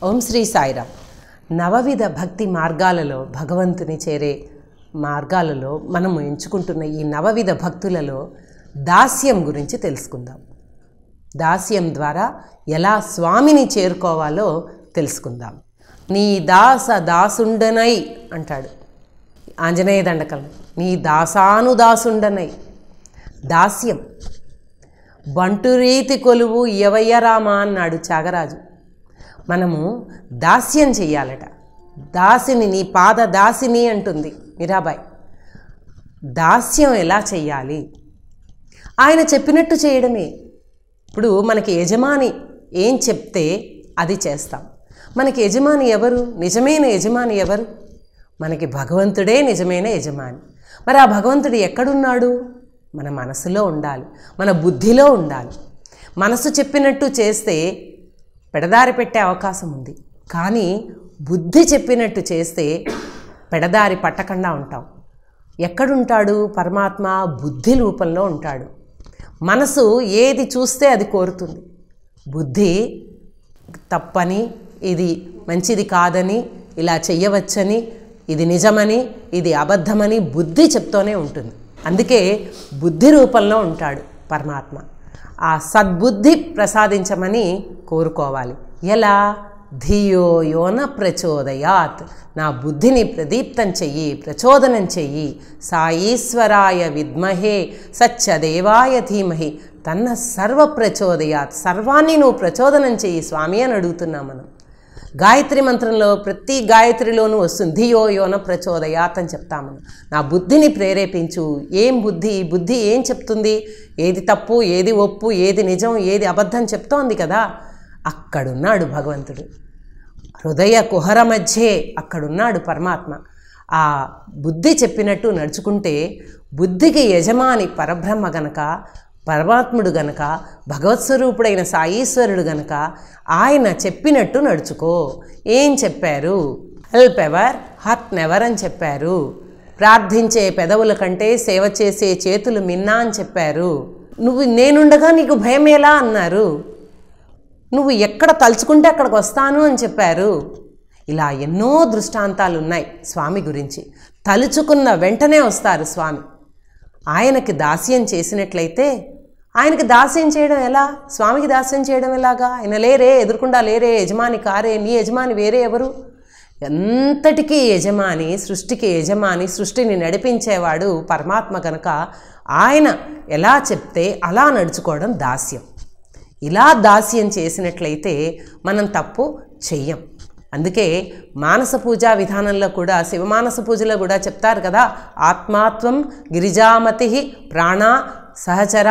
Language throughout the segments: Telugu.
ఓం శ్రీ సాయిరామ్. నవవిధ భక్తి మార్గాలలో భగవంతుని చేరే మార్గాలలో మనము ఎంచుకుంటున్న ఈ నవవిధ భక్తులలో దాస్యం గురించి తెలుసుకుందాం. దాస్యం ద్వారా ఎలా స్వామిని చేరుకోవాలో తెలుసుకుందాం. నీ దాసుండనై అంటాడు ఆంజనేయ దండకంలో. నీ దాసానుదాసుండనై. దాస్యం బంటురీతి కొలువు యవయ్యరామా అన్నాడు త్యాగరాజు. మనము దాస్యం చెయ్యాలట. దాసిని, నీ పాద దాసిని అంటుంది మీరాబాయి. దాస్యం ఎలా చెయ్యాలి? ఆయన చెప్పినట్టు చేయడమే. ఇప్పుడు మనకి యజమాని ఏం చెప్తే అది చేస్తాం. మనకి యజమాని ఎవరు? నిజమైన యజమాని ఎవరు? మనకి భగవంతుడే నిజమైన యజమాని. మరి ఆ భగవంతుడు ఎక్కడున్నాడు? మన మనసులో ఉండాలి, మన బుద్ధిలో ఉండాలి. మనసు చెప్పినట్టు చేస్తే పెడదారి పెట్టే అవకాశం ఉంది, కానీ బుద్ధి చెప్పినట్టు చేస్తే పెడదారి పట్టకుండా ఉంటాం. ఎక్కడుంటాడు పరమాత్మ? బుద్ధి రూపంలో ఉంటాడు. మనసు ఏది చూస్తే అది కోరుతుంది. బుద్ధి తప్పని, ఇది మంచిది కాదని, ఇలా చెయ్యవచ్చని, ఇది నిజమని, ఇది అబద్ధమని బుద్ధి చెప్తూనే ఉంటుంది. అందుకే బుద్ధి రూపంలో ఉంటాడు పరమాత్మ. ఆ సద్బుద్ధి ప్రసాదించమని కోరుకోవాలి. ఎలా? ధియో యోన ప్రచోదయాత్. నా బుద్ధిని ప్రదీప్తం చెయ్యి, ప్రచోదనం చెయ్యి. సాయీశ్వరాయ విద్మహే సత్యదేవాయ ధీమహి తన్న సర్వ ప్రచోదయాత్. సర్వాన్ని నువ్వు ప్రచోదనం చెయ్యి స్వామి అని అడుగుతున్నాం మనం. గాయత్రి మంత్రంలో ప్రతి గాయత్రిలోనూ వస్తుంది ధియో యోన ప్రచోదయాత్ అని చెప్తాము. నా బుద్ధిని ప్రేరేపించు. ఏం బుద్ధి? బుద్ధి ఏం చెప్తుంది? ఏది తప్పు, ఏది ఒప్పు, ఏది నిజం, ఏది అబద్ధం చెప్తోంది కదా. అక్కడున్నాడు భగవంతుడు. హృదయ కుహర మధ్యే అక్కడున్నాడు పరమాత్మ. ఆ బుద్ధి చెప్పినట్టు నడుచుకుంటే, బుద్ధికి యజమాని పరబ్రహ్మ గనక, పరమాత్ముడు గనక, భగవత్స్వరూపుడైన సాయీశ్వరుడు గనక ఆయన చెప్పినట్టు నడుచుకో. ఏం చెప్పారు? హెల్ప్ ఎవర్ హర్ట్ నెవర్ అని చెప్పారు. ప్రార్థించే పెదవుల కంటే సేవ చేసే చేతులు మిన్నా అని చెప్పారు. నువ్వు నేనుండగా నీకు భయం ఎలా అన్నారు. నువ్వు ఎక్కడ తలుచుకుంటే అక్కడికి వస్తాను అని చెప్పారు. ఇలా ఎన్నో దృష్టాంతాలు ఉన్నాయి స్వామి గురించి. తలుచుకున్న వెంటనే వస్తారు స్వామి. ఆయనకి దాస్యం చేసినట్లయితే, ఆయనకి దాస్యం చేయడం ఎలా? స్వామికి దాస్యం చేయడం ఎలాగా? ఆయన లేరే, ఎదురుకుండా లేరే, యజమాని కారే, నీ యజమాని వేరే ఎవరు? ఎంతటికీ యజమాని, సృష్టికి యజమాని, సృష్టిని నడిపించేవాడు పరమాత్మ కనుక ఆయన ఎలా చెప్తే అలా నడుచుకోవడం దాస్యం. ఇలా దాస్యం చేసినట్లయితే మనం తప్పు చెయ్యం. అందుకే మానస పూజా విధానంలో కూడా, శివమానస పూజలో కూడా చెప్తారు కదా, ఆత్మాత్వం గిరిజామతి ప్రాణ సహచర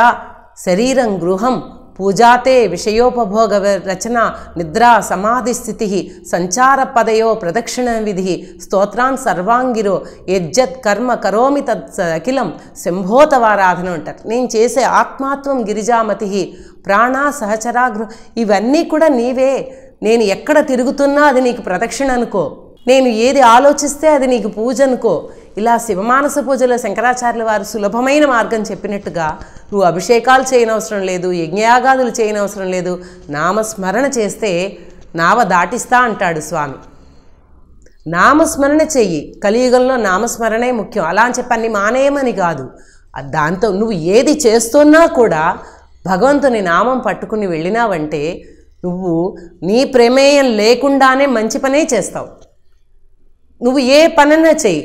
శరీరం గృహం పూజాతే విషయోపభోగ రచన నిద్రా సమాధి స్థితి సంచార పదయో ప్రదక్షిణ విధి స్తోత్రాన్ సర్వాంగిరో యజ్జత్ కర్మ కరోమి తత్ అఖిలం శంభోతవారాధన అంటారు. నేను చేసే ఆత్మాత్వం గిరిజామతి ప్రాణ సహచరా గృహ ఇవన్నీ కూడా నీవే. నేను ఎక్కడ తిరుగుతున్నా అది నీకు ప్రదక్షిణ అనుకో. నేను ఏది ఆలోచిస్తే అది నీకు పూజ అనుకో. ఇలా శివమానస పూజలో శంకరాచార్యుల వారు సులభమైన మార్గం చెప్పినట్టుగా నువ్వు అభిషేకాలు చేయనవసరం లేదు, యజ్ఞయాగాదులు చేయనవసరం లేదు. నామస్మరణ చేస్తే నావ దాటిస్తా అంటాడు స్వామి. నామస్మరణ చెయ్యి. కలియుగంలో నామస్మరణే ముఖ్యం. అలా అని చెప్పి అన్ని మానేయమని కాదు. దాంతో నువ్వు ఏది చేస్తున్నా కూడా భగవంతుని నామం పట్టుకుని వెళ్ళినావంటే నువ్వు నీ ప్రమేయం లేకుండానే మంచి పనే చేస్తావు. నువ్వు ఏ పనైనా చెయ్యి,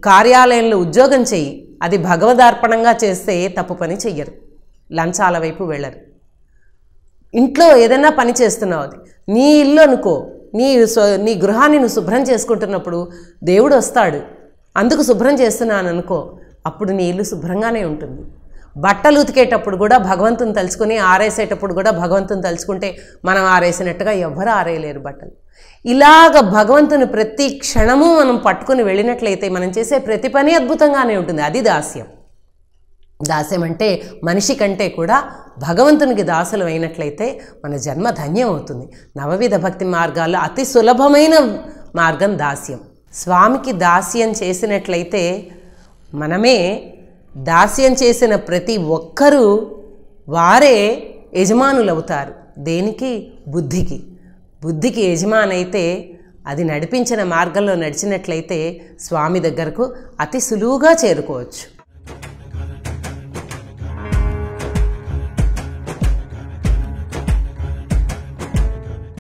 కార్యాలయంలో ఉద్యోగం చెయ్యి, అది భగవదార్పణంగా చేస్తే తప్పు పని చెయ్యరు, లంచాల వైపు వెళ్ళరు. ఇంట్లో ఏదైనా పని చేస్తున్నావు, అది నీ ఇల్లు అనుకో, నీ గృహాన్ని నువ్వు శుభ్రం చేసుకుంటున్నప్పుడు దేవుడు వస్తాడు, అందుకు శుభ్రం చేస్తున్నాను అనుకో, అప్పుడు నీ ఇల్లు శుభ్రంగానే ఉంటుంది. బట్టలు ఉతికేటప్పుడు కూడా భగవంతుని తలుచుకొని, ఆరేసేటప్పుడు కూడా భగవంతుని తలుచుకుంటే మనం ఆరేసినట్టుగా ఎవ్వరూ ఆరేయలేరు బట్టలు. ఇలాగ భగవంతుని ప్రతి క్షణము మనం పట్టుకుని వెళ్ళినట్లయితే మనం చేసే ప్రతి పని అద్భుతంగానే ఉంటుంది. అది దాస్యం. దాస్యం అంటే మనిషి కంటే కూడా భగవంతునికి దాసులు అయినట్లయితే మన జన్మ ధన్యం అవుతుంది. నవవిధ భక్తి మార్గాల్లో అతి సులభమైన మార్గం దాస్యం. స్వామికి దాస్యం చేసినట్లయితే మనమే దాస్యం చేసిన ప్రతి ఒక్కరూ వారే యజమానులవుతారు. దేనికి? బుద్ధికి. బుద్ధికి యజమానైతే అది నడిపించిన మార్గంలో నడిచినట్లయితే స్వామి దగ్గరకు అతి సులువుగా చేరుకోవచ్చు.